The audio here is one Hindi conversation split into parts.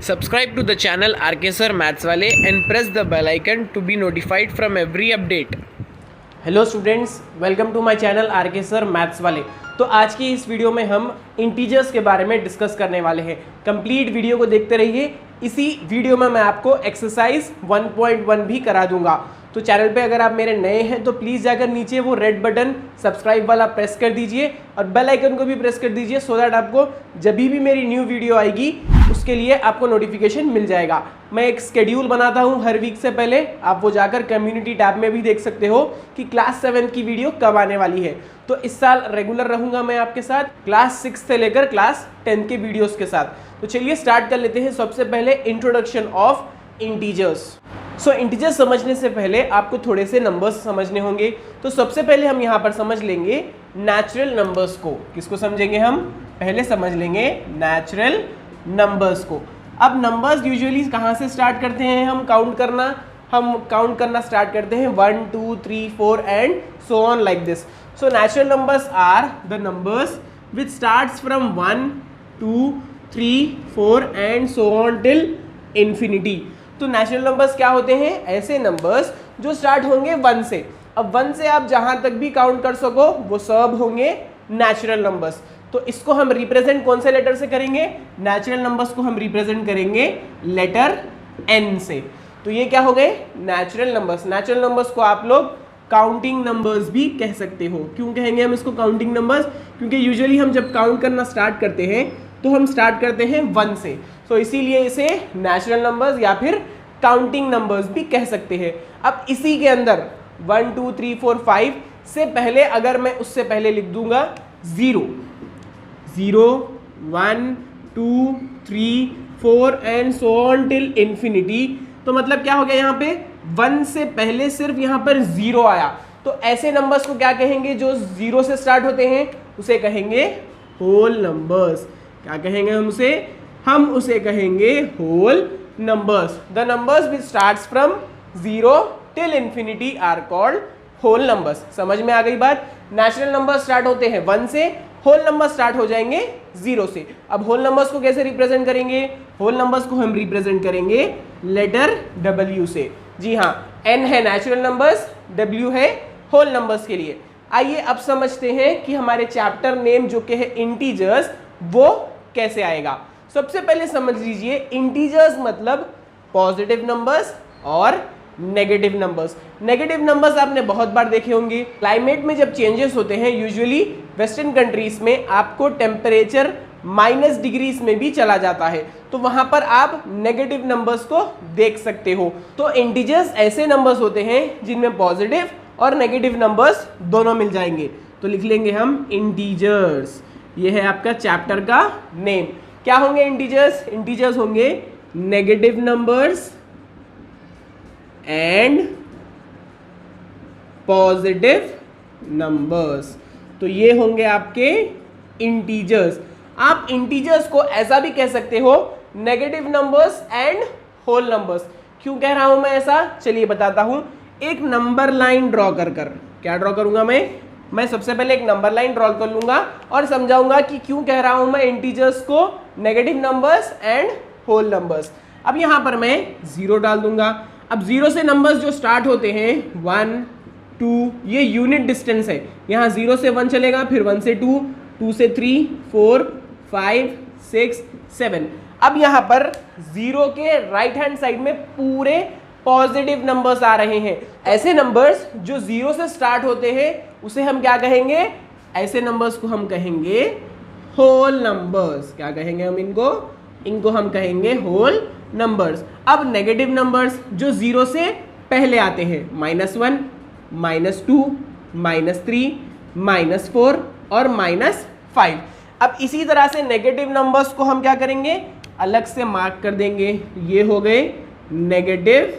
Subscribe to the channel RK Sir Maths वाले and press the bell icon to be notified from every update. Hello students, welcome to my channel RK sir maths वाले। तो आज की इस वीडियो में हम इंटीजर्स के बारे में डिस्कस करने वाले हैं। कंप्लीट वीडियो को देखते रहिए। इसी वीडियो में मैं आपको एक्सरसाइज 1.1 भी करा दूंगा। तो चैनल पे अगर आप मेरे नए हैं तो प्लीज़ जाकर नीचे वो रेड बटन सब्सक्राइब वाला प्रेस कर दीजिए और बेल आइकन को भी प्रेस कर दीजिए सो दैट आपको जब भी मेरी न्यू वीडियो आएगी उसके लिए आपको नोटिफिकेशन मिल जाएगा। मैं एक स्केड्यूल बनाता हूं हर वीक से पहले, आप वो जाकर कम्युनिटी टैब में भी देख सकते हो कि क्लास 7 की वीडियो कब आने वाली है। तो इस साल रेगुलर रहूंगा मैं आपके साथ क्लास 6 से लेकर क्लास 10 के वीडियोस के साथ। तो चलिए स्टार्ट कर लेते हैं। सबसे पहले इंट्रोडक्शन ऑफ इंटीजर्स। इंटीजर्स समझने से पहले आपको थोड़े से नंबर्स समझने होंगे। तो सबसे पहले हम यहाँ पर समझ लेंगे नेचुरल नंबर्स को। किसको समझेंगे हम? पहले समझ लेंगे नेचुरल नंबर्स को। अब नंबर्स यूजुअली कहाँ से स्टार्ट करते हैं? हम काउंट करना स्टार्ट करते हैं 1 2 3 4 and so on like this. So natural numbers are the numbers which starts from 1 2 3 4 and so on till infinity. तो नेचुरल नंबर्स क्या होते हैं? ऐसे नंबर्स जो स्टार्ट होंगे 1 से। अब 1 से आप जहां तक भी काउंट कर सको वो सब होंगे नेचुरल नंबर्स। तो इसको हम रिप्रेजेंट कौन से लेटर से करेंगे? नेचुरल नंबर्स को हम रिप्रेजेंट करेंगे लेटर n से। तो ये क्या हो गए? Natural numbers. नेचुरल नंबर्स को आप लोग काउंटिंग नंबर्स भी कह सकते हो। क्यों कहेंगे हम इसको काउंटिंग नंबर्स? क्योंकि यूजुअली हम जब काउंट करना स्टार्ट करते हैं तो हम स्टार्ट करते हैं 1 से। तो इसीलिए इसे नेचुरल नंबर्स या फिर काउंटिंग नंबर्स भी कह सकते हैं। अब इसी के अंदर 1 2 3 4 5 से पहले अगर मैं उससे पहले लिख दूंगा 0 0 1 2 3 4 and so on till infinity, तो मतलब क्या हो गया? यहाँ पे 1 से पहले सिर्फ यहाँ पर 0 आया। तो ऐसे नंबर्स को क्या कहेंगे? जो 0 से स्टार्ट होते हैं उसे कहेंगे होल नंबर्स। क्या कहेंगे हम उसे कहेंगे whole numbers. The numbers which starts from 0 till infinity are called whole numbers. समझ में आ गई बात? नेचुरल नंबर स्टार्ट होते हैं 1 से, होल नंबर स्टार्ट हो जाएंगे 0 से। अब होल नंबर्स को कैसे रिप्रेजेंट करेंगे? होल नंबर्स को हम रिप्रेजेंट करेंगे लेटर W से। जी हाँ, N है नेचुरल नंबर्स, W है होल नंबर्स के लिए। आइए अब समझते हैं कि हमारे चैप्टर नेम जो कि है इंटीजर्स वो कैसे आएगा। सबसे पहले समझ लीजिए इंटीजर्स मतलब पॉजिटिव नंबर्स और नेगेटिव नंबर्स। नेगेटिव नंबर्स आपने बहुत बार देखे होंगे। क्लाइमेट में जब चेंजेस होते हैं यूजुअली वेस्टर्न कंट्रीज में आपको टेम्परेचर माइनस डिग्रीज में भी चला जाता है, तो वहां पर आप नेगेटिव नंबर्स को देख सकते हो। तो इंटीजर्स ऐसे नंबर्स होते हैं जिनमें पॉजिटिव और नेगेटिव नंबर्स दोनों मिल जाएंगे। तो लिख लेंगे हम इंटीजर्स। ये है आपका चैप्टर का नेम। क्या होंगे इंटीजर्स? इंटीजर्स होंगे negative numbers and positive numbers. तो ये होंगे आपके इंटीजर्स। आप इंटीजर्स को ऐसा भी कह सकते हो negative numbers and whole numbers. क्यों कह रहा हूं मैं ऐसा? चलिए बताता हूं। एक नंबर लाइन ड्रॉ कर क्या ड्रॉ करूंगा मैं सबसे पहले एक नंबर लाइन ड्रॉ कर लूंगा और समझाऊंगा कि क्यों कह रहा हूं मैं इंटीजर्स को negative numbers and whole numbers. अब यहां पर मैं 0 डाल दूंगा। अब 0 से नंबर्स जो स्टार्ट होते हैं 1 2, ये यूनिट डिस्टेंस है। यहाँ 0 से 1 चलेगा, फिर 1 से 2, 2 से 3 4 5 6 7। अब यहाँ पर 0 के राइट हैंड साइड में पूरे पॉजिटिव नंबर्स आ रहे हैं। ऐसे नंबर्स जो 0 से स्टार्ट होते हैं उसे हम क्या कहेंगे? ऐसे नंबर्स को हम कहेंगे होल नंबर्स। क्या कहेंगे हम इनको हम कहेंगे होल नंबर्स। अब नेगेटिव नंबर्स जो 0 से पहले आते हैं -1 -2 -3 -4 और -5। अब इसी तरह से नेगेटिव नंबर्स को हम क्या करेंगे? अलग से मार्क कर देंगे। ये हो गए नेगेटिव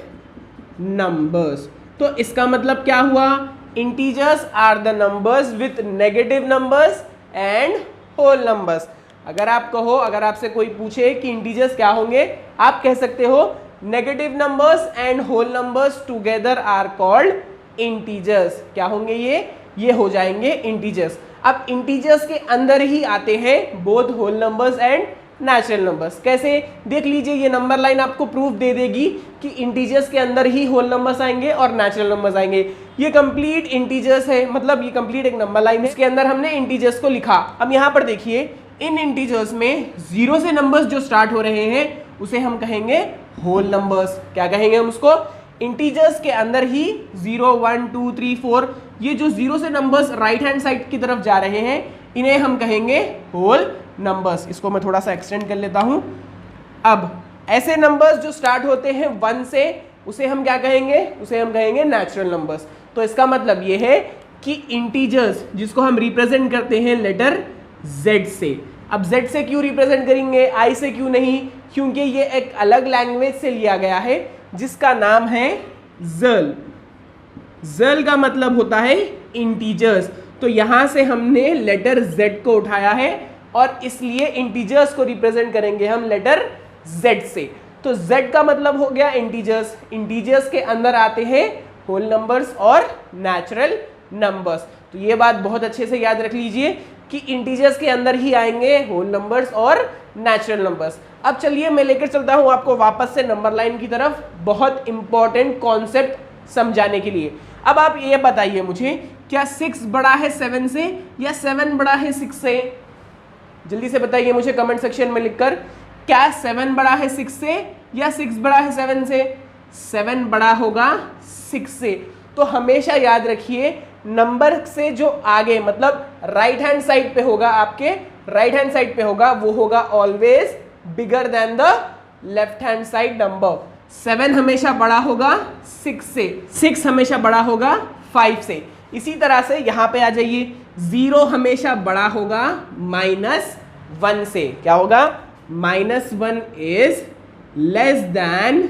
नंबर्स। तो इसका मतलब क्या हुआ? Integers are the numbers with negative numbers and whole numbers. अगर आपसे कोई पूछे कि इंटीजर्स क्या होंगे, आप कह सकते हो negative numbers and whole numbers together are called integers. क्या होंगे ये हो जाएंगे इंटीजर्स। अब इंटीजर्स के अंदर ही आते हैं both whole numbers and natural numbers. कैसे, देख लीजिए ये नंबर लाइन आपको प्रूफ दे देगी कि इंटीजर्स के अंदर ही होल नंबर्स आएंगे और नेचुरल नंबर्स आएंगे। ये कंप्लीट इंटीजर्स है, मतलब ये कंप्लीट एक नंबर लाइन है, इसके अंदर हमने इंटीजर्स को लिखा। अब यहाँ पर देखिए इन इंटीजर्स में जीरो से नंबर्स जो स्टार्ट हो रहे हैं उसे हम कहेंगे होल नंबर्स। क्या कहेंगे हम उसको? इंटीजर्स के अंदर ही 0 1 2 3 4 ये जो जीरो से नंबर्स राइट हैंड साइड की तरफ जा रहे हैं इन्हें हम कहेंगे होल नंबर्स। इसको मैं थोड़ा सा एक्सटेंड कर लेता हूं। अब ऐसे नंबर्स जो स्टार्ट होते हैं 1 से उसे हम क्या कहेंगे? उसे हम कहेंगे नेचुरल नंबर्स। तो इसका मतलब ये है कि इंटीजर्स जिसको हम रिप्रेजेंट करते हैं लेटर Z से। अब Z से क्यों रिप्रेजेंट करेंगे, I से क्यों नहीं? क्योंकि ये एक अलग लैंग्वेज से लिया गया है जिसका नाम है ज़ल। ज़ल का मतलब होता है इंटीजर्स। तो यहां से हमने लेटर Z को उठाया है और इसलिए इंटीजर्स को रिप्रेजेंट करेंगे हम लेटर Z से। तो Z का मतलब हो गया इंटीजर्स। इंटीजर्स के अंदर आते हैं होल नंबर्स और नेचुरल नंबर्स। तो ये बात बहुत अच्छे से याद रख लीजिए कि इंटीजर्स के अंदर ही आएंगे होल नंबर्स और नेचुरल नंबर्स। अब चलिए मैं लेकर चलता हूं आपको वापस से नंबर लाइन की तरफ, बहुत इंपॉर्टेंट कॉन्सेप्ट समझाने के लिए। अब आप ये बताइए मुझे, क्या 6 बड़ा है 7 से या 7 बड़ा है 6 से? जल्दी से बताइए मुझे कमेंट सेक्शन में लिखकर, क्या 7 बड़ा है 6 से या 6 बड़ा है 7 से? 7 बड़ा होगा 6 से। तो हमेशा याद रखिए नंबर से जो आगे मतलब राइट हैंड साइड पे होगा, आपके राइट हैंड साइड पे होगा, वो होगा always bigger than the left hand side number. 7 हमेशा बड़ा होगा 6 से, 6 हमेशा बड़ा होगा 5 से। इसी तरह से यहां पे आ जाइए, 0 हमेशा बड़ा होगा -1 से। क्या होगा? -1 इज लेस देन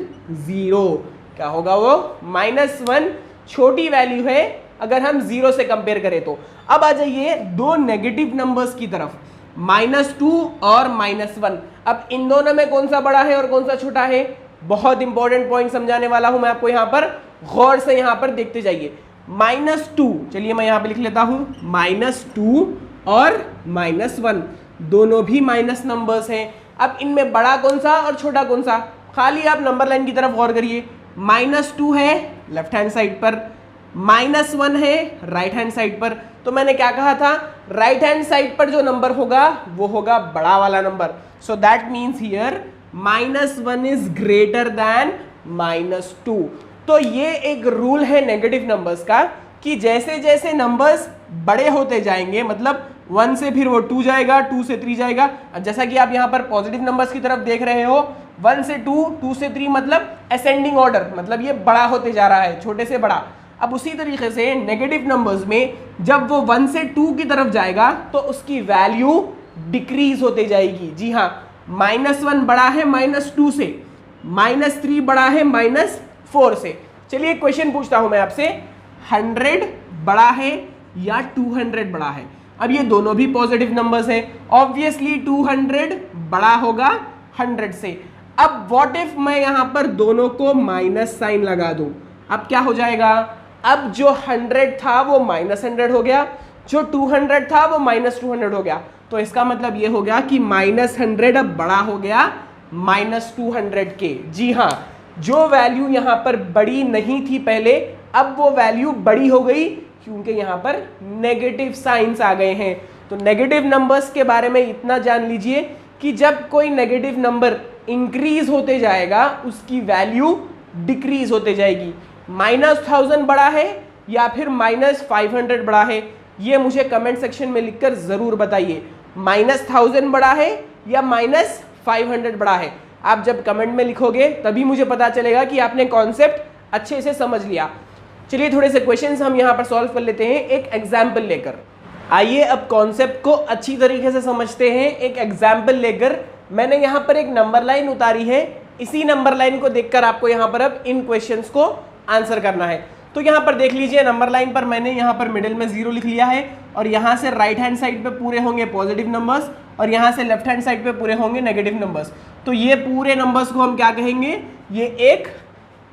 0। क्या होगा वो? -1 छोटी वैल्यू है अगर हम 0 से कंपेयर करें तो। अब आ जाइए दो नेगेटिव नंबर्स की तरफ, -2 और -1। अब इन दोनों में कौन सा बड़ा है और कौन सा छोटा है? बहुत इंपॉर्टेंट पॉइंट समझाने वाला हूं मैं आपको यहां पर, गौर से यहां पर देखते जाइए। -2, चलिए मैं यहां पे लिख लेता हूं, -2 और -1 दोनों भी माइनस नंबर्स हैं। अब इनमें बड़ा कौन सा और छोटा कौन सा? खाली आप नंबर लाइन की तरफ गौर करिए। -2 है लेफ्ट हैंड साइड पर, -1 है राइट हैंड साइड पर। तो मैंने क्या कहा था? राइट हैंड साइड पर जो नंबर होगा वो होगा बड़ा वाला number. So that means here -1 is greater than -2। तो ये एक रूल है नेगेटिव नंबर्स का कि जैसे जैसे नंबर्स बड़े होते जाएंगे, मतलब 1 से फिर वो 2 जाएगा, 2 से 3 जाएगा। जैसा कि आप यहाँ पर पॉजिटिव नंबर्स की तरफ देख रहे हो, 1 से 2, 2 से 3 मतलब असेंडिंग ऑर्डर, मतलब ये बड़ा होते जा रहा है, छोटे से बड़ा। अब उसी तरीके से नेगेटिव नंबर्स में जब वो 1 से 2 की तरफ जाएगा तो उसकी वैल्यू डिक्रीज होते जाएगी। जी हाँ, -1 बड़ा है -2 से, -3 बड़ा है -4 से। चलिए क्वेश्चन पूछता हूं मैं आपसे, 100 बड़ा है या 200 बड़ा है? अब ये दोनों भी पॉजिटिव नंबर्स है, ऑब्वियसली 200 बड़ा होगा 100 से। अब व्हाट इफ मैं यहां पर दोनों को माइनस साइन लगा दूं? अब क्या हो जाएगा? अब जो 100 था वो -100 हो गया, जो 200 था वो -200 हो गया। तो इसका मतलब ये हो गया कि -100 अब बड़ा हो गया -200 के। जी हाँ, जो वैल्यू यहाँ पर बड़ी नहीं थी पहले, अब वो वैल्यू बड़ी हो गई क्योंकि यहाँ पर नेगेटिव साइंस आ गए हैं। तो नेगेटिव नंबर्स के बारे में इतना जान लीजिए कि जब कोई नेगेटिव नंबर इंक्रीज होते जाएगा उसकी वैल्यू डिक्रीज होते जाएगी। -1000 बड़ा है या फिर -500 बड़ा है? ये मुझे कमेंट सेक्शन में लिखकर जरूर बताइए। -1000 बड़ा है या -500 बड़ा है? आप जब कमेंट में लिखोगे तभी मुझे पता चलेगा कि आपने कॉन्सेप्ट अच्छे से समझ लिया। चलिए थोड़े से क्वेश्चंस हम यहाँ पर सॉल्व कर लेते हैं एक एग्जाम्पल लेकर। आइए अब कॉन्सेप्ट को अच्छी तरीके से समझते हैं एक एग्जाम्पल लेकर। मैंने यहाँ पर एक नंबर लाइन उतारी है, इसी नंबर लाइन को देखकर आपको यहाँ पर अब इन क्वेश्चंस को आंसर करना है। तो यहाँ पर देख लीजिए, नंबर लाइन पर मैंने यहाँ पर मिडिल में 0 लिख लिया है और यहाँ से राइट हैंड साइड पे पूरे होंगे पॉजिटिव नंबर्स और यहाँ से लेफ्ट हैंड साइड पे पूरे होंगे नेगेटिव नंबर्स। तो ये पूरे नंबर्स को हम क्या कहेंगे? ये एक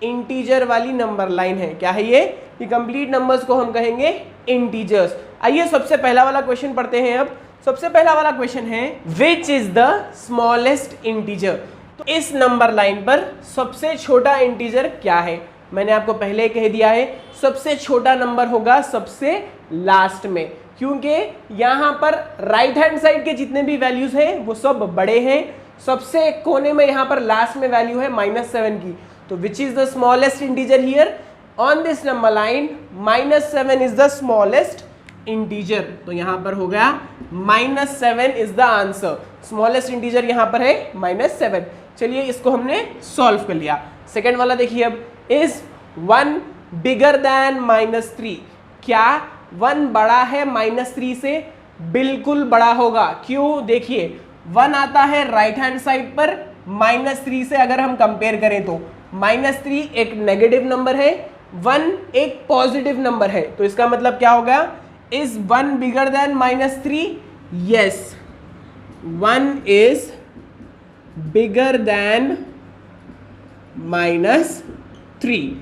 इंटीजर वाली नंबर लाइन है। क्या है ये? कंप्लीट नंबर्स को हम कहेंगे इंटीजर्स। आइए सबसे पहला वाला क्वेश्चन पढ़ते हैं। अब सबसे पहला वाला क्वेश्चन है विच इज द स्मॉलेस्ट इंटीजर। तो इस नंबर लाइन पर सबसे छोटा इंटीजर क्या है? मैंने आपको पहले कह दिया है सबसे छोटा नंबर होगा सबसे लास्ट में, क्योंकि यहाँ पर राइट हैंड साइड के जितने भी वैल्यूज हैं वो सब बड़े हैं। सबसे कोने में यहाँ पर लास्ट में वैल्यू है -7 की। तो विच is the smallest integer here on this number line? -7 is the smallest integer. तो यहाँ पर हो गया -7 is the answer. Smallest integer यहाँ पर है -7। चलिए इसको हमने सॉल्व कर लिया। सेकेंड वाला देखिए अब, इज 1 बिगर देन -3? क्या 1 बड़ा है -3 से? बिल्कुल बड़ा होगा। क्यों? देखिए 1 आता है राइट हैंड साइड पर, -3 से अगर हम कंपेयर करें तो -3 एक नेगेटिव नंबर है, 1 एक पॉजिटिव नंबर है। तो इसका मतलब क्या होगा? Is 1 bigger than -3? Yes, 1 is bigger than -3।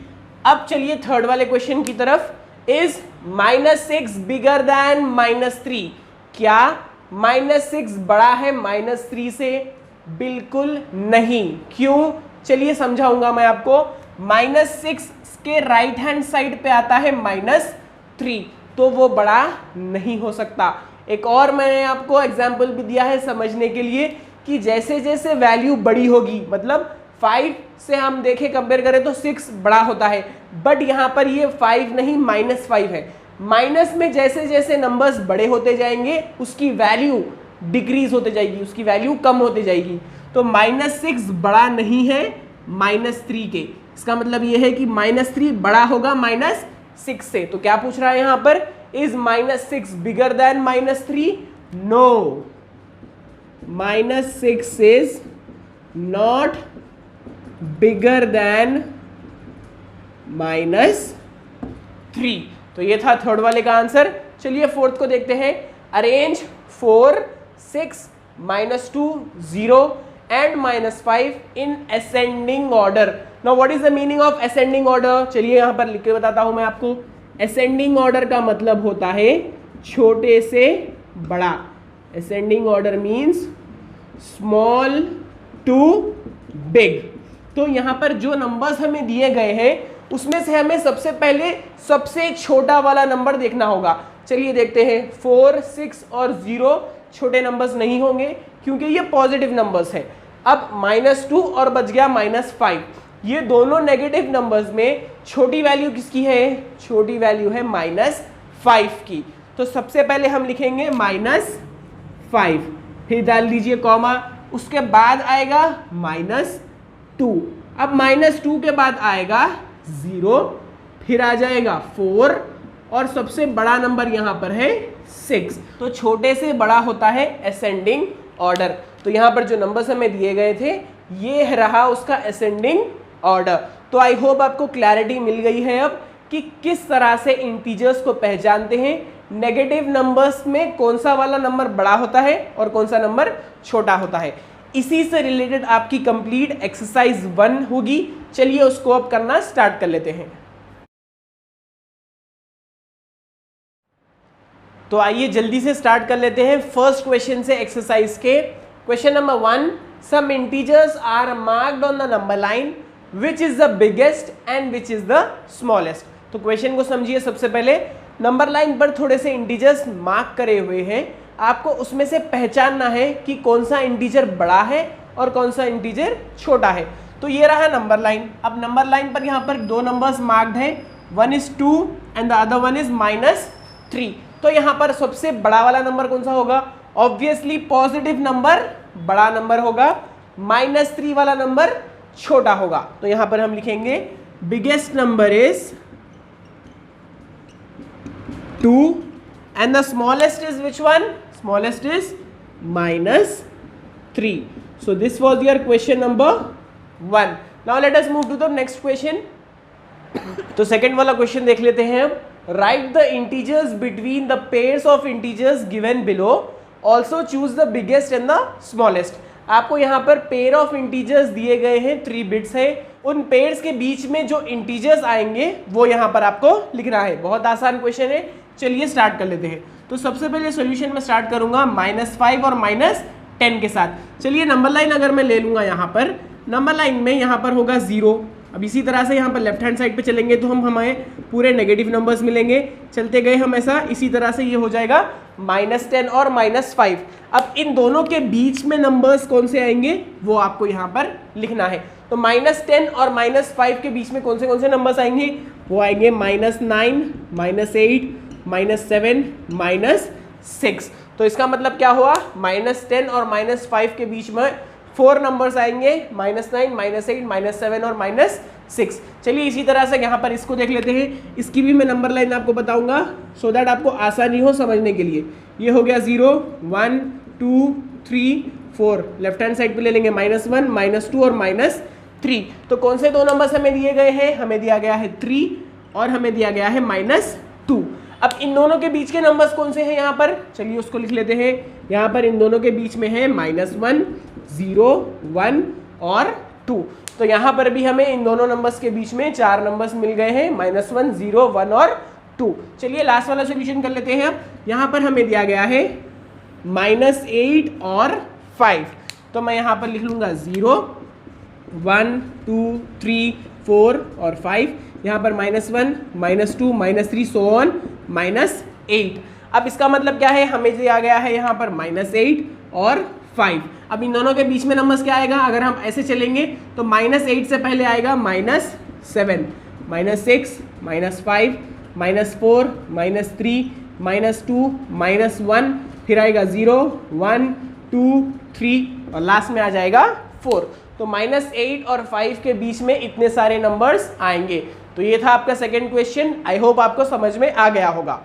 अब चलिए थर्ड वाले क्वेश्चन की तरफ। Is -6 bigger than -3? क्या -6 बड़ा है -3 से? बिल्कुल नहीं। क्यों? चलिए समझाऊंगा मैं आपको। -6 के राइट हैंड साइड पे आता है -3, तो वो बड़ा नहीं हो सकता। एक और मैंने आपको एग्जाम्पल भी दिया है समझने के लिए कि जैसे जैसे वैल्यू बड़ी होगी, मतलब 5 से हम देखें कंपेयर करें तो 6 बड़ा होता है, बट यहाँ पर ये 5 नहीं -5 है। माइनस में जैसे जैसे नंबर्स बड़े होते जाएंगे उसकी वैल्यू डिक्रीज होते जाएगी, उसकी वैल्यू कम होते जाएगी। तो -6 बड़ा नहीं है -3 के। इसका मतलब ये है कि -3 बड़ा होगा -6 से। तो क्या पूछ रहा है यहाँ पर? Is -6 bigger than -3? No, -6 is not bigger than -3। तो ये था थर्ड वाले का आंसर। चलिए फोर्थ को देखते हैं। Arrange 4, 6, -2, 0 and -5 in ascending order. Now what is the meaning of ascending order? चलिए यहाँ पर लिख के बताता हूं मैं आपको। असेंडिंग ऑर्डर का मतलब होता है छोटे से बड़ा। Ascending order means small to big. तो यहाँ पर जो नंबर्स हमें दिए गए हैं उसमें से हमें सबसे पहले सबसे छोटा वाला नंबर देखना होगा। चलिए देखते हैं। 4, 6 और 0 छोटे नंबर्स नहीं होंगे क्योंकि ये पॉजिटिव नंबर्स हैं। अब -2 और बच गया -5। ये दोनों नेगेटिव नंबर्स में छोटी वैल्यू किसकी है? छोटी वैल्यू है -5 की। तो सबसे पहले हम लिखेंगे -5, फिर डाल दीजिए कॉमा, उसके बाद आएगा -2। अब -2 के बाद आएगा 0, फिर आ जाएगा 4 और सबसे बड़ा नंबर यहाँ पर है 6। तो छोटे से बड़ा होता है असेंडिंग ऑर्डर। तो यहाँ पर जो नंबर्स हमें दिए गए थे ये रहा उसका असेंडिंग ऑर्डर। तो आई होप आपको क्लैरिटी मिल गई है अब कि किस तरह से इंटीजर्स को पहचानते हैं। नेगेटिव नंबर्स में कौन सा वाला नंबर बड़ा होता है और कौन सा नंबर छोटा होता है। इसी से रिलेटेड आपकी कंप्लीट एक्सरसाइज 1 होगी। चलिए उसको अब करना स्टार्ट कर लेते हैं। तो आइए जल्दी से स्टार्ट कर लेते हैं फर्स्ट क्वेश्चन से एक्सरसाइज के। Question number 1, some integers are marked on the number line which is the biggest and which is the smallest. तो क्वेश्चन को समझिए। सबसे पहले नंबर लाइन पर थोड़े से इंटीजर्स मार्क करे हुए हैं, आपको उसमें से पहचानना है कि कौन सा इंटीजर बड़ा है और कौन सा इंटीजर छोटा है। तो ये रहा नंबर लाइन। अब नंबर लाइन पर यहाँ पर 2 नंबर्स मार्क्ड हैं, 1 is 2 and the other 1 is -3। तो यहाँ पर सबसे बड़ा वाला नंबर कौन सा होगा? ऑब्वियसली पॉजिटिव नंबर बड़ा नंबर होगा, -3 वाला नंबर छोटा होगा। तो यहाँ पर हम लिखेंगे biggest number is 2 and the smallest is which one? Smallest is -3. So this was your question number 1. Now let us move to the next question. तो सेकेंड वाला क्वेश्चन देख लेते हैं अब। Right the integers between the pairs of integers given below, also choose the biggest and the smallest. आपको यहाँ पर पेयर ऑफ इंटीजर्स दिए गए हैं, 3 बिट्स है। उन पेयर्स के बीच में जो इंटीजर्स आएंगे वो यहाँ पर आपको लिखना है। बहुत आसान क्वेश्चन है, चलिए स्टार्ट कर लेते हैं। तो सबसे पहले सॉल्यूशन में स्टार्ट करूंगा -5 और -10 के साथ। चलिए नंबर लाइन अगर मैं ले लूंगा यहाँ पर, नंबर लाइन में यहाँ पर होगा 0। अब इसी तरह से यहाँ पर लेफ्ट हैंड साइड पे चलेंगे तो हमें पूरे नेगेटिव नंबर्स मिलेंगे। चलते गए हम ऐसा, इसी तरह से ये हो जाएगा -10 और -5। अब इन दोनों के बीच में नंबर्स कौन से आएंगे वो आपको यहाँ पर लिखना है। तो -10 और -5 के बीच में कौन से नंबर्स आएंगे, वो आएंगे -9, -8, -7, -6। तो इसका मतलब क्या हुआ, -10 और -5 के बीच में 4 नंबर्स आएंगे, -9, -8, -7 और -6। चलिए इसी तरह से यहाँ पर इसको देख लेते हैं। इसकी भी मैं नंबर लाइन आपको बताऊंगा सो दैट आपको आसानी हो समझने के लिए। ये हो गया 0, 1, 2, 3, 4। लेफ्ट हैंड साइड पे ले लेंगे -1, -2 और -3। तो कौन से दो नंबर्स हमें दिए गए हैं, हमें दिया गया है 3 और हमें दिया गया है -2। अब इन दोनों के बीच के नंबर्स कौन से हैं यहाँ पर, चलिए उसको लिख लेते हैं। यहाँ पर इन दोनों के बीच में है -1, 0, 1 और 2। तो यहाँ पर भी हमें इन दोनों नंबर्स के बीच में 4 नंबर्स मिल गए हैं, -1, 0, 1 और 2। चलिए लास्ट वाला सॉल्यूशन कर लेते हैं। अब यहाँ पर हमें दिया गया है -8 और 5। तो मैं यहाँ पर लिख लूँगा 0, 1, 2, 3, 4 और 5। यहाँ पर -1, -2, -3 सो ऑन -8। अब इसका मतलब क्या है, हमें दिया गया है यहाँ पर -8 और 5। अब इन दोनों के बीच में नंबर्स क्या आएगा, अगर हम ऐसे चलेंगे तो -8 से पहले आएगा -7, -6, -5, -4, -3, -2, -1, फिर आएगा 0, 1, 2, 3 और लास्ट में आ जाएगा 4। तो -8 और 5 के बीच में इतने सारे नंबर्स आएंगे। तो ये था आपका सेकंड क्वेश्चन। आई होप आपको समझ में आ गया होगा।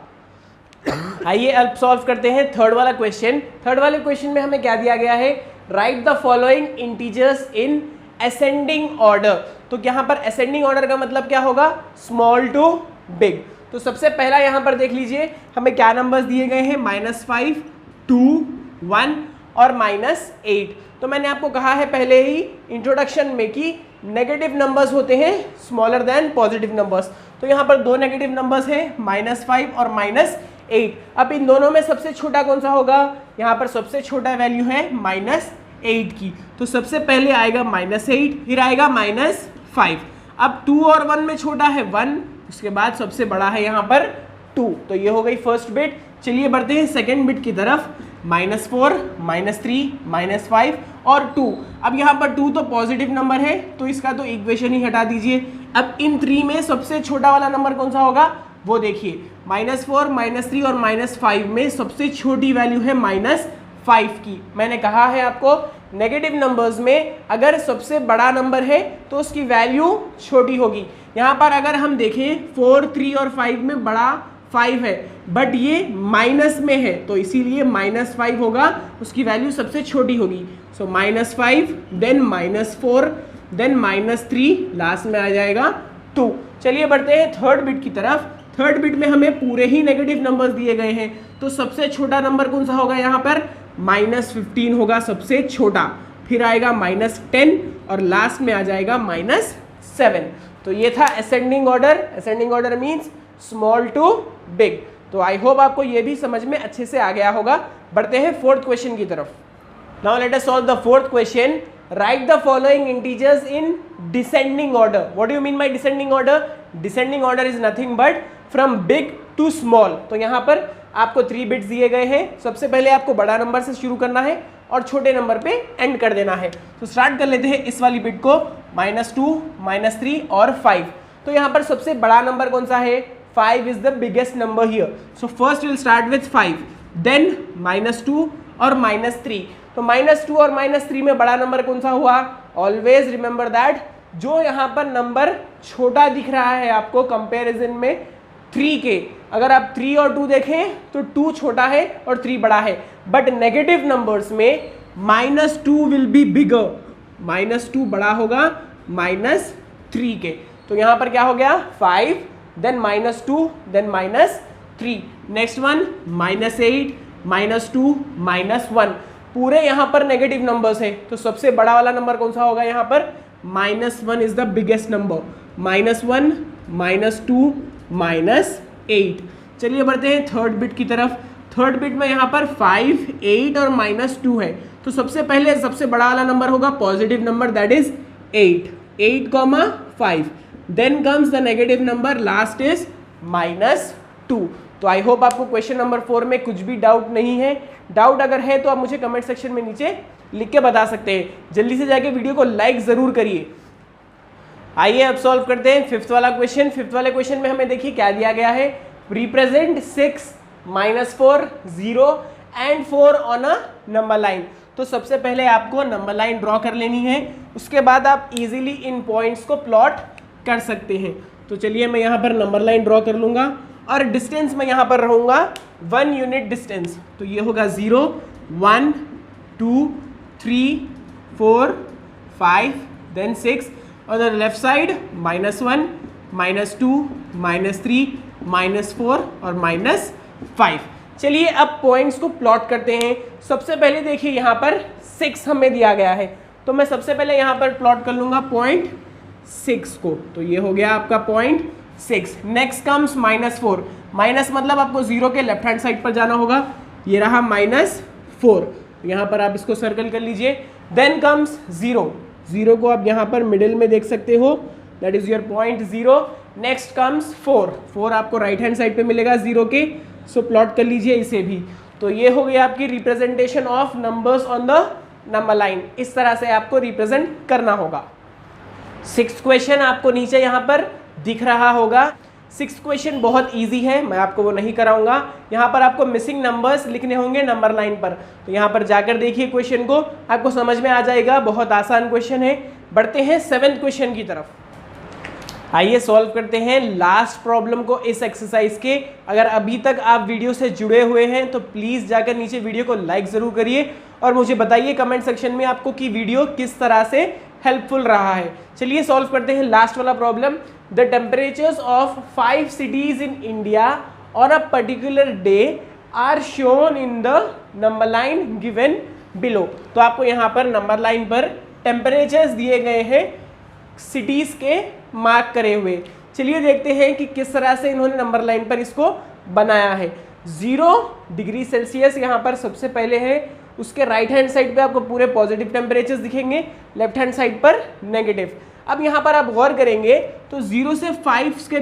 आइए अब सॉल्व करते हैं थर्ड वाला क्वेश्चन। थर्ड वाले क्वेश्चन में हमें क्या दिया गया है, right the following integers in ascending order. तो यहाँ पर असेंडिंग ऑर्डर का मतलब क्या होगा, स्मॉल टू बिग। तो सबसे पहला यहाँ पर देख लीजिए हमें क्या नंबर्स दिए गए हैं, -5, 2, 1 और -8। तो मैंने आपको कहा है पहले ही इंट्रोडक्शन में कि नेगेटिव नंबर्स होते हैं स्मॉलर देन पॉजिटिव नंबर्स। तो यहाँ पर दो नेगेटिव नंबर्स हैं, -5 और -8। अब इन दोनों में सबसे छोटा कौन सा होगा, यहाँ पर सबसे छोटा वैल्यू है -8 की। तो सबसे पहले आएगा -8, फिर आएगा -5। अब 2 और 1 में छोटा है 1, उसके बाद सबसे बड़ा है यहाँ पर 2। तो ये हो गई फर्स्ट बिट। चलिए बढ़ते हैं सेकेंड बिट की तरफ, -4, -3, -5 और 2। अब यहाँ पर 2 तो पॉजिटिव नंबर है तो इसका तो इक्वेशन ही हटा दीजिए। अब इन 3 में सबसे छोटा वाला नंबर कौन सा होगा, वो देखिए -4, -3 और -5 में सबसे छोटी वैल्यू है -5 की। मैंने कहा है आपको नेगेटिव नंबर्स में अगर सबसे बड़ा नंबर है तो उसकी वैल्यू छोटी होगी। यहाँ पर अगर हम देखें 4, 3 और 5 में बड़ा 5 है बट ये माइनस में है तो इसीलिए -5 होगा, उसकी वैल्यू सबसे छोटी होगी। सो -5 देन -4 देन -3 लास्ट में आ जाएगा 2। चलिए बढ़ते हैं थर्ड बिट की तरफ। थर्ड बिट में हमें पूरे ही नेगेटिव नंबर्स दिए गए हैं तो सबसे छोटा नंबर कौन सा होगा, यहाँ पर -15 होगा सबसे छोटा, फिर आएगा -10 और लास्ट में आ जाएगा -7। तो ये था ascending order. Ascending order means small to big. तो आई होप आपको ये भी समझ में अच्छे से आ गया होगा। बढ़ते हैं फोर्थ क्वेश्चन की तरफ। Now let us solve the fourth question. Write the following integers in descending order. What do you mean by descending order? Descending order is nothing but from big to small. तो यहाँ पर आपको 3 बिट्स दिए गए हैं। सबसे पहले आपको बड़ा नंबर से शुरू करना है और छोटे नंबर पे एंड कर देना है। तो स्टार्ट कर लेते हैं इस वाली बिट को, -2, -3 और 5। तो यहाँ पर सबसे बड़ा नंबर कौन सा है, 5 is the biggest number here. So first we'll start with 5, then -2 और -3. तो -2 और -3 में बड़ा नंबर कौन सा हुआ? Always remember that जो यहाँ पर नंबर छोटा दिख रहा है आपको कंपैरिजन में 3 के, अगर आप 3 और 2 देखें तो 2 छोटा है और 3 बड़ा है, बट नेगेटिव नंबर्स में -2 विल बी बिगर, -2 बड़ा होगा -3 के। तो यहाँ पर क्या हो गया, 5 then -2 then -3। Next one -8 -2 -1। पूरे यहाँ पर नेगेटिव नंबर्स है तो सबसे बड़ा वाला नंबर कौन सा होगा, यहाँ पर -1 इज द बिगेस्ट नंबर, -1 -2 -8। चलिए बढ़ते हैं थर्ड बिट की तरफ। थर्ड बिट में यहाँ पर 5, 8 और -2 है। तो सबसे पहले सबसे बड़ा वाला नंबर होगा positive number, that is 8, 8,5। Then comes the negative number, last is -2। तो आई होप आपको क्वेश्चन नंबर 4 में कुछ भी डाउट नहीं है। डाउट अगर है तो आप मुझे कमेंट सेक्शन में नीचे लिख के बता सकते हैं। जल्दी से जाके वीडियो को लाइक जरूर करिए। आइए अब सॉल्व करते हैं फिफ्थ वाला क्वेश्चन। फिफ्थ वाले क्वेश्चन में हमें देखिए क्या दिया गया है, represent 6, -4, 0 and 4 on a number line. तो सबसे पहले आपको नंबर लाइन ड्रॉ कर लेनी है, उसके बाद आप इजीली इन पॉइंट्स को प्लॉट कर सकते हैं। तो चलिए मैं यहाँ पर नंबर लाइन ड्रॉ कर लूँगा और डिस्टेंस में यहाँ पर रहूँगा 1 यूनिट डिस्टेंस। तो ये होगा 0, 1, 2, 3, 4, 5, देन 6 और द लेफ्ट साइड -1, -2, -3, -4 और -5। चलिए अब पॉइंट्स को प्लॉट करते हैं। सबसे पहले देखिए यहाँ पर 6 हमें दिया गया है, तो मैं सबसे पहले यहाँ पर प्लॉट कर लूँगा पॉइंट 6 को। तो ये हो गया आपका पॉइंट 6। नेक्स्ट कम्स -4, माइनस मतलब आपको 0 के लेफ्ट हैंड साइड पर जाना होगा। ये रहा -4, यहाँ पर आप इसको सर्कल कर लीजिए। देन कम्स 0, 0 को आप यहाँ पर मिडिल में देख सकते हो, that is your point 0। Next comes 4, 4 आपको राइट हैंड साइड पे मिलेगा 0 के, सो प्लॉट कर लीजिए इसे भी। तो ये हो गया आपकी representation of numbers on the number line. इस तरह से आपको रिप्रेजेंट करना होगा। 6th क्वेश्चन आपको नीचे यहाँ पर दिख रहा होगा। 6th क्वेश्चन बहुत इजी है, मैं आपको वो नहीं कराऊंगा। यहाँ पर आपको मिसिंग नंबर्स लिखने होंगे नंबर लाइन पर। तो यहाँ पर जाकर देखिए क्वेश्चन को, आपको समझ में आ जाएगा। बहुत आसान क्वेश्चन है। बढ़ते हैं 7th क्वेश्चन की तरफ। आइए सॉल्व करते हैं लास्ट प्रॉब्लम को इस एक्सरसाइज के। अगर अभी तक आप वीडियो से जुड़े हुए हैं तो प्लीज़ जाकर नीचे वीडियो को लाइक ज़रूर करिए और मुझे बताइए कमेंट सेक्शन में आपको कि वीडियो किस तरह से हेल्पफुल रहा है। चलिए सॉल्व करते हैं लास्ट वाला problem. The temperatures of 5 cities in India on a particular day are shown in the number line given below. तो आपको यहाँ पर नंबर लाइन पर टेम्परेचर्स दिए गए हैं सिटीज़ के मार्क करे हुए। चलिए देखते हैं कि किस तरह से इन्होंने नंबर लाइन पर इसको बनाया है। 0 डिग्री सेल्सियस यहाँ पर सबसे पहले है, उसके राइट हैंड साइड पे आपको पूरे पॉजिटिव टेम्परेचर्स दिखेंगे, लेफ्ट हैंड साइड पर नेगेटिव। अब यहाँ पर आप गौर करेंगे तो 0 से 5 के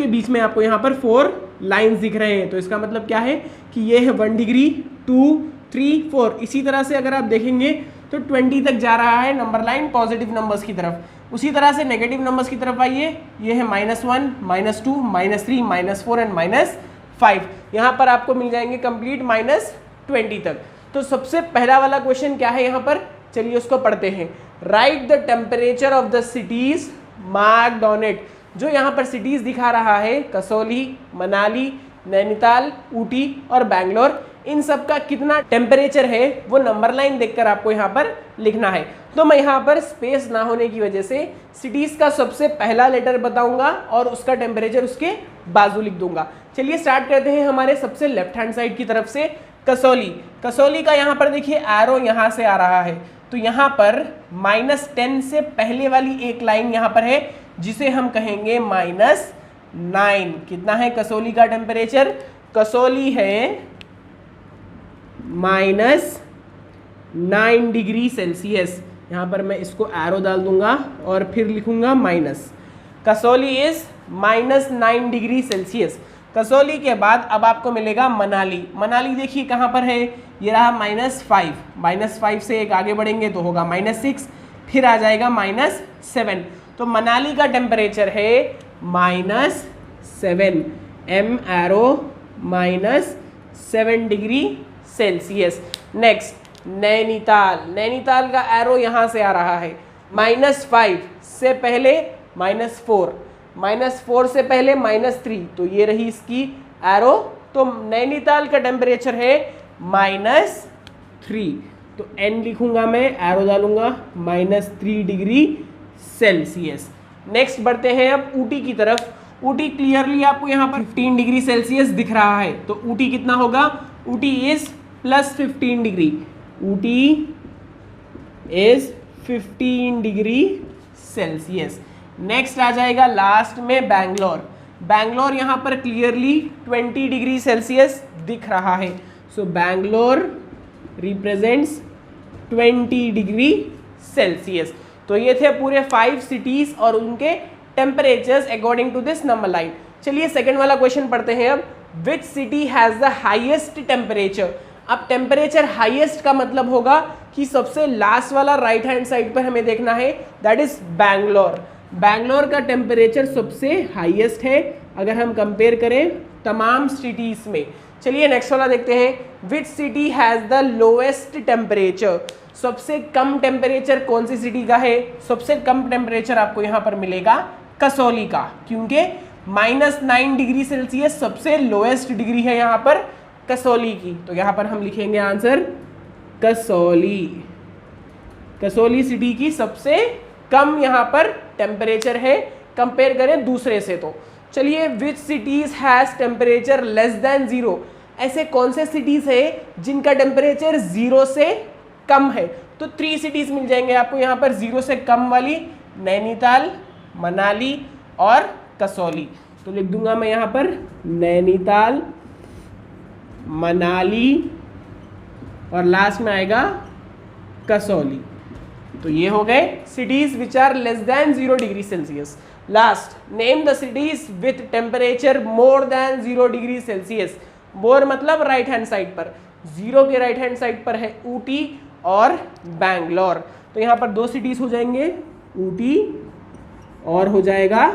बीच में आपको यहाँ पर 4 लाइन्स दिख रहे हैं। तो इसका मतलब क्या है कि ये है 1 डिग्री, 2, 3, 4। इसी तरह से अगर आप देखेंगे तो 20 तक जा रहा है नंबर लाइन पॉजिटिव नंबर्स की तरफ। उसी तरह से नेगेटिव नंबर्स की तरफ आइए, ये है -1, -2, -3, -4 एंड -5। यहाँ पर आपको मिल जाएंगे कंप्लीट -20 तक। तो सबसे पहला वाला क्वेश्चन क्या है यहाँ पर, चलिए उसको पढ़ते हैं। Right the temperature of the cities marked on it. जो यहाँ पर सिटीज दिखा रहा है, कसौली, मनाली, नैनीताल, ऊटी और बैंगलोर, इन सब का कितना टेम्परेचर है वो नंबर लाइन देखकर आपको यहाँ पर लिखना है। तो मैं यहाँ पर स्पेस ना होने की वजह से सिटीज का सबसे पहला लेटर बताऊंगा और उसका टेम्परेचर उसके बाजू लिख दूंगा। चलिए स्टार्ट करते हैं हमारे सबसे लेफ्ट हैंड साइड की तरफ से। कसौली, कसौली का यहाँ पर देखिए एरो यहाँ से आ रहा है। तो यहाँ पर -10 से पहले वाली एक लाइन यहाँ पर है जिसे हम कहेंगे -9। कितना है कसौली का टेम्परेचर? कसौली है -9 डिग्री सेल्सियस। यहाँ पर मैं इसको एरो डाल दूंगा और फिर लिखूंगा minus. Kasauli is -9 degree Celsius. Kasauli के बाद अब आपको मिलेगा मनाली। मनाली देखिए कहाँ पर है, ये रहा -5। -5 से एक आगे बढ़ेंगे तो होगा -6, फिर आ जाएगा -7। तो मनाली का टेम्परेचर है -7, M arrow -7 degree Celsius. Next Nainital, Nainital का एरो यहाँ से आ रहा है। -5 से पहले -4, -4 से पहले -3, तो ये रही इसकी एरो। तो नैनीताल का टेम्परेचर है -3, तो n लिखूंगा मैं, एरो डालूंगा -3 डिग्री सेल्सियस। नेक्स्ट बढ़ते हैं अब ऊटी की तरफ। ऊटी क्लियरली आपको यहाँ पर 15 डिग्री सेल्सियस दिख रहा है। तो ऊटी कितना होगा? Ooty is +15 degree. Ooty is 15 degree Celsius. Next आ जाएगा लास्ट में बैंगलोर। बैंगलोर यहाँ पर क्लियरली 20 डिग्री सेल्सियस दिख रहा है। So Bangalore represents 20 degree Celsius. तो ये थे पूरे 5 सिटीज और उनके temperatures according to this number line. चलिए सेकंड वाला क्वेश्चन पढ़ते हैं अब। Which city has the highest temperature. अब टेम्परेचर हाईएस्ट का मतलब होगा कि सबसे लास्ट वाला राइट हैंड साइड पर हमें देखना है, दैट इज बैंगलोर। बैंगलोर का टेम्परेचर सबसे हाईएस्ट है अगर हम कंपेयर करें तमाम सिटीज में। चलिए नेक्स्ट वाला देखते हैं। विच city has the lowest temperature. सबसे कम टेम्परेचर कौन सी सिटी का है? सबसे कम टेम्परेचर आपको यहाँ पर मिलेगा कसौली का, क्योंकि -9 डिग्री सेल्सियस सबसे लोएस्ट डिग्री है यहाँ पर कसौली की। तो यहाँ पर हम लिखेंगे आंसर कसौली। कसौली सिटी की सबसे कम यहाँ पर टेम्परेचर है कंपेयर करें दूसरे से। तो चलिए विच cities has temperature less than 0। ऐसे कौन से सिटीज है जिनका टेम्परेचर 0 से कम है? तो 3 सिटीज मिल जाएंगे आपको यहाँ पर 0 से कम वाली, नैनीताल, मनाली और कसौली। तो लिख दूंगा मैं यहाँ पर नैनीताल, मनाली और लास्ट में आएगा कसौली। तो ये हो गए cities which are less than 0 degree Celsius. Last, name the cities with temperature more than 0 degree Celsius. More मतलब राइट हैंड साइड पर, 0 के राइट हैंड साइड पर है ऊटी और बैंगलोर। तो यहाँ पर 2 सिटीज हो जाएंगे, ऊटी और हो जाएगा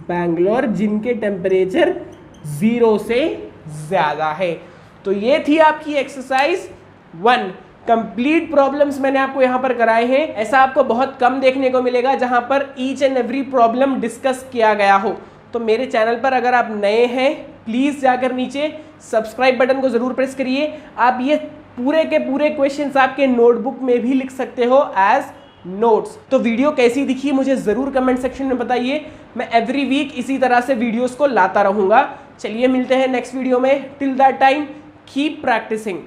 बैंगलोर, जिनके टेम्परेचर 0 से ज़्यादा है। तो ये थी आपकी एक्सरसाइज 1। कंप्लीट प्रॉब्लम्स मैंने आपको यहाँ पर कराए हैं। ऐसा आपको बहुत कम देखने को मिलेगा जहाँ पर each and every problem discuss किया गया हो। तो मेरे चैनल पर अगर आप नए हैं प्लीज़ जाकर नीचे सब्सक्राइब बटन को ज़रूर प्रेस करिए। आप ये पूरे के पूरे क्वेश्चंस आपके नोटबुक में भी लिख सकते हो एज नोट्स। तो वीडियो कैसी दिखी मुझे ज़रूर कमेंट सेक्शन में बताइए। मैं एवरी वीक इसी तरह से वीडियोस को लाता रहूँगा। चलिए मिलते हैं नेक्स्ट वीडियो में। Till that time keep practising.